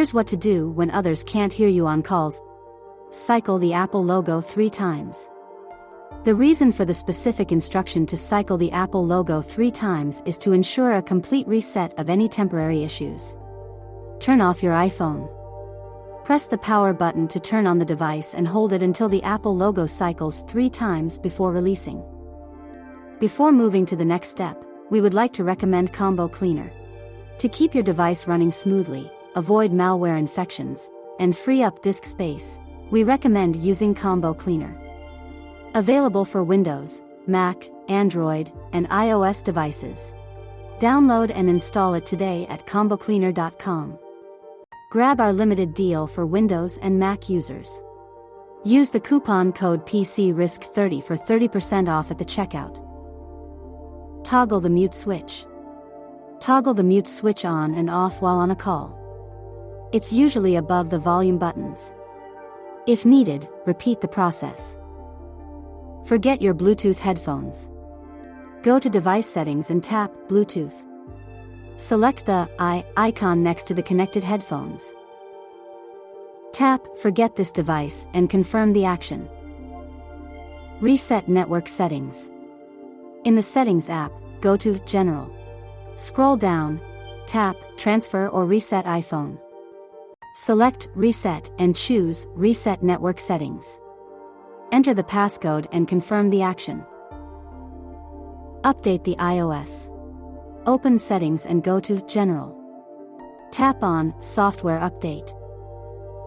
Here's what to do when others can't hear you on calls. Cycle the Apple logo 3 times. The reason for the specific instruction to cycle the Apple logo 3 times is to ensure a complete reset of any temporary issues. Turn off your iPhone. Press the power button to turn on the device and hold it until the Apple logo cycles 3 times before releasing. Before moving to the next step, we would like to recommend Combo Cleaner. To keep your device running smoothly, avoid malware infections, and free up disk space, we recommend using Combo Cleaner. Available for Windows, Mac, Android, and iOS devices. Download and install it today at combocleaner.com. Grab our limited deal for Windows and Mac users. Use the coupon code PCRISK30 for 30% off at the checkout. Toggle the mute switch. Toggle the mute switch on and off while on a call. It's usually above the volume buttons. If needed, repeat the process. Forget your Bluetooth headphones. Go to Device Settings and tap Bluetooth. Select the icon next to the connected headphones. Tap Forget this device and confirm the action. Reset network settings. In the Settings app, go to General. Scroll down, tap Transfer or Reset iPhone. Select Reset and choose Reset Network Settings. Enter the passcode and confirm the action. Update the iOS. Open Settings and go to General. Tap on Software Update.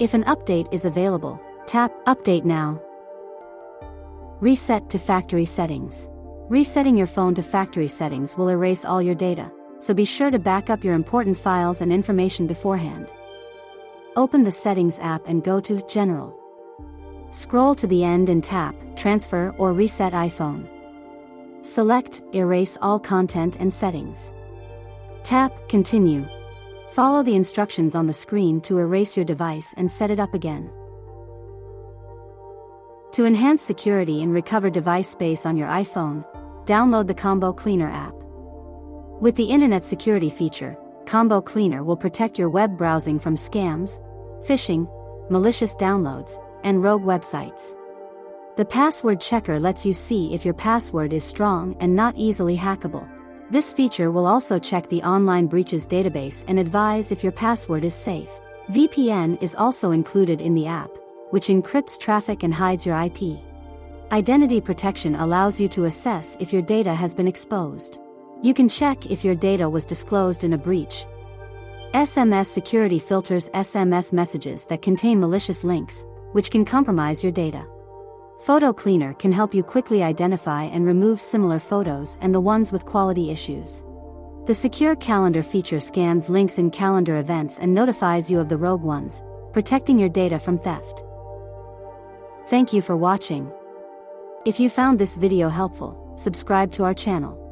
If an update is available, tap Update Now. Reset to factory settings. Resetting your phone to factory settings will erase all your data, so be sure to back up your important files and information beforehand. Open the Settings app and go to General. Scroll to the end and tap Transfer or Reset iPhone. Select Erase all content and settings. Tap Continue. Follow the instructions on the screen to erase your device and set it up again. To enhance security and recover device space on your iPhone, download the Combo Cleaner app. With the Internet Security feature, Combo Cleaner will protect your web browsing from scams, phishing, malicious downloads, and rogue websites. The password checker lets you see if your password is strong and not easily hackable. This feature will also check the online breaches database and advise if your password is safe. VPN is also included in the app, which encrypts traffic and hides your IP. Identity protection allows you to assess if your data has been exposed. You can check if your data was disclosed in a breach. SMS security filters SMS messages that contain malicious links, which can compromise your data. Photo Cleaner can help you quickly identify and remove similar photos and the ones with quality issues. The Secure Calendar feature scans links in calendar events and notifies you of the rogue ones, protecting your data from theft. Thank you for watching. If you found this video helpful, subscribe to our channel.